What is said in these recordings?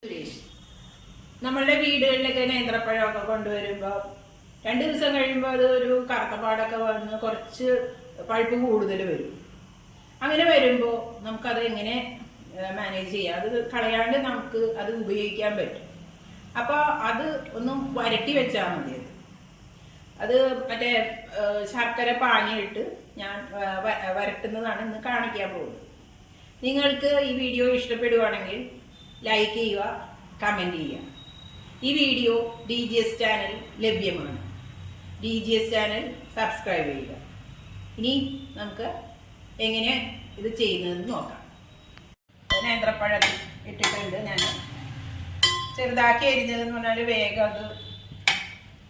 സുരേഷ്, നമ്മളുടെ വീടുകളിലൊക്കെ നേന്ത്രപ്പഴമൊക്കെ കൊണ്ടുവരുമ്പോൾ 2 ദിവസം കഴിയുമ്പോൾ അത് ഒരു കറുത്തപ്പാടൊക്കെ വന്ന് കുറച്ച് പഴുപ്പ് കൂടുതൽ വരും. അങ്ങനെ വരുമ്പോൾ നമുക്കത് എങ്ങനെ മാനേജ് ചെയ്യാം? അത് കളയാണ്ട് നമുക്ക് അത് ഉപയോഗിക്കാൻ പറ്റും. അപ്പോൾ അത് ഒന്നും വരട്ടി വെച്ചാൽ മതി. അത് മറ്റേ ശർക്കര പാനിയിട്ട് ഞാൻ വരട്ടുന്നതാണ് ഇന്ന് കാണിക്കാൻ പോകുന്നത്. നിങ്ങൾക്ക് ഈ വീഡിയോ ഇഷ്ടപ്പെടുവാണെങ്കിൽ ലൈക്ക് ചെയ്യുക, കമൻറ്റ് ചെയ്യുക. ഈ വീഡിയോ DGS ചാനൽ ലഭ്യമാണ്. DGS ചാനൽ സബ്സ്ക്രൈബ് ചെയ്യുക. ഇനി നമുക്ക് എങ്ങനെ ഇത് ചെയ്യുന്നതെന്ന് നോക്കാം. നേന്ത്രപ്പഴം ഇട്ടിട്ടുണ്ട്. ഞാൻ ചെറുതാക്കി അരിഞ്ഞതെന്ന് പറഞ്ഞാൽ വേഗം അത്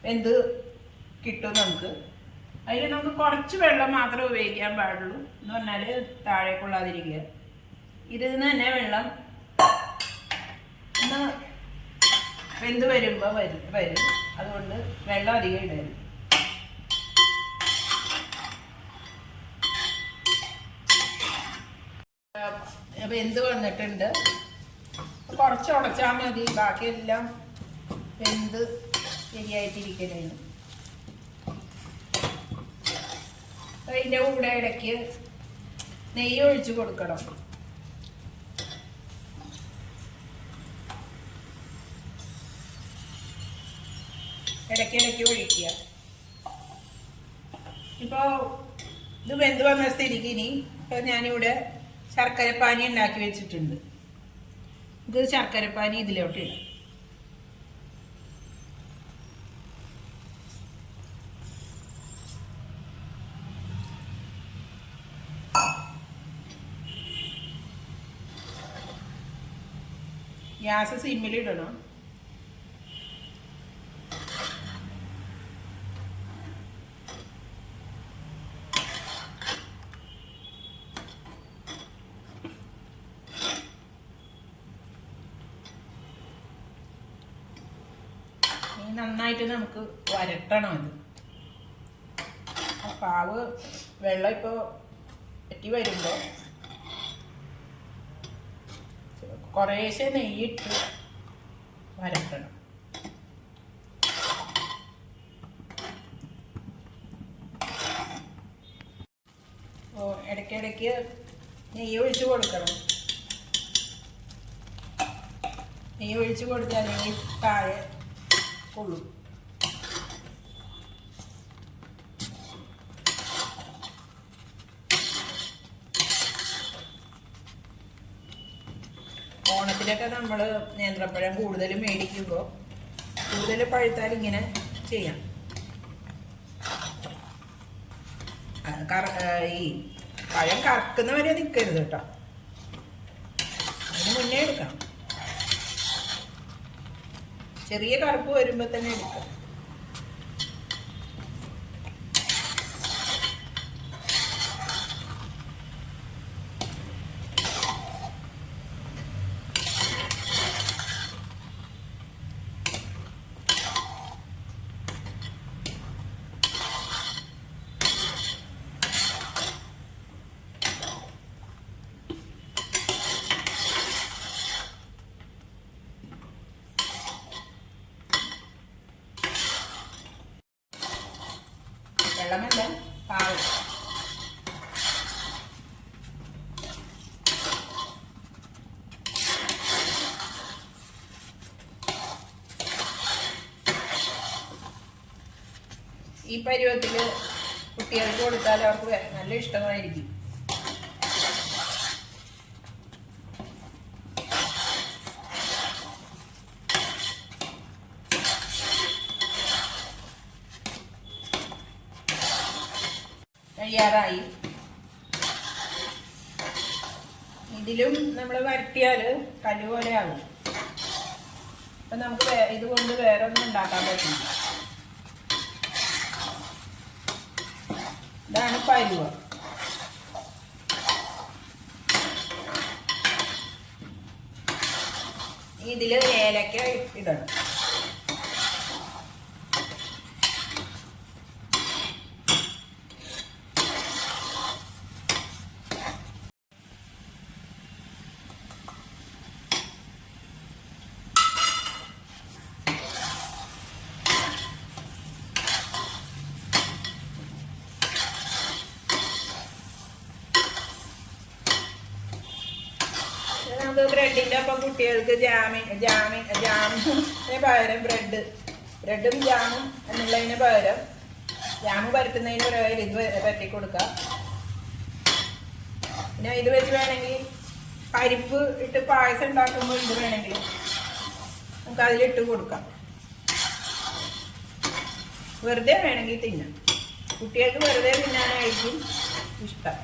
വെന്ത് കിട്ടും. അതിൽ നമുക്ക് കുറച്ച് വെള്ളം മാത്രമേ ഉപയോഗിക്കാൻ പാടുള്ളൂ. എന്ന് പറഞ്ഞാൽ താഴെ കൊള്ളാതിരിക്കുക. ഇതിൽ നിന്ന് തന്നെ വെള്ളം ഒന്ന് വെന്ത് വരുമ്പോൾ വരും. അതുകൊണ്ട് വെള്ളം അധികം ഇടരുത്. വെന്ത് വന്നിട്ടുണ്ട്. കുറച്ച് ഉടച്ചാൽ മതി, ബാക്കിയെല്ലാം വെന്ത് ശരിയായിട്ടിരിക്കലാണ്. അതിൻ്റെ കൂടെ ഇടയ്ക്ക് നെയ്യ് ഒഴിച്ച് കൊടുക്കണം. ഇടയ്ക്കിടയ്ക്ക് ഒഴിക്കുക. ഇപ്പോൾ ഇത് വെന്ത് വന്ന സ്ഥിതിക്ക് ഇനി ഞാനിവിടെ ശർക്കരപ്പാനി ഉണ്ടാക്കി വെച്ചിട്ടുണ്ട്. ഇത് ശർക്കരപ്പാനി ഇതിലോട്ട് ഇടാം. ഗ്യാസ് സിമ്മിലിടണം. നന്നായിട്ട് നമുക്ക് വരട്ടണം. അത് പാവ് വെള്ളം ഇപ്പോൾ പറ്റി വരുമ്പോൾ കുറേശ്ശെ നെയ്യിട്ട് വരട്ടണം. അപ്പോൾ ഇടയ്ക്കിടയ്ക്ക് നെയ്യ് ഒഴിച്ച് കൊടുക്കണം. നെയ്യ് ഒഴിച്ച് കൊടുത്താലെങ്കിൽ താഴെ കൊള്ളും. ഓണത്തിലൊക്കെ നമ്മൾ നേന്ത്രപ്പഴം കൂടുതൽ മേടിക്കുമ്പോൾ കൂടുതൽ പഴുത്താൽ ഇങ്ങനെ ചെയ്യാം. ഈ പഴം കറക്കുന്നവരെ നിൽക്കരുത് കേട്ടോ, അതിന് മുന്നേ എടുക്കണം. ചെറിയ കറുപ്പ് വരുമ്പോൾ തന്നെ എടുക്കാം. വെള്ളമല്ല, പാവ്. ഈ പരുവത്തിൽ കുട്ടികൾക്ക് കൊടുത്താൽ അവർക്ക് നല്ല ഇഷ്ടമായിരിക്കും. തയ്യാറായി. ഇതിലും നമ്മൾ വരട്ടിയാൽ കല്ല് പോലെ ആകും. അപ്പം നമുക്ക് ഇതുകൊണ്ട് വേറെ ഒന്നും ഉണ്ടാക്കാൻ പറ്റില്ല. ഇതാണ് പരുവ. ഇതിൽ ഏലക്ക ഇടണം. നമുക്ക് ബ്രെഡിൻ്റെ ഒപ്പം കുട്ടികൾക്ക് ജാമിന് പകരം ബ്രെഡും ജാമും എന്നുള്ളതിന് പകരം ജാമ് പരത്തുന്നതിന് പകരം ഇത് പരത്തി കൊടുക്കാം. പിന്നെ ഇത് വെച്ച് വേണമെങ്കിൽ പരിപ്പ് ഇട്ട് പായസം ഉണ്ടാക്കുമ്പോൾ ഇത് വേണമെങ്കിൽ നമുക്ക് അതിലിട്ട് കൊടുക്കാം. വെറുതെ വേണമെങ്കിൽ തിന്നാം. കുട്ടികൾക്ക് വെറുതെ തിന്നാനായിരിക്കും ഇഷ്ടം.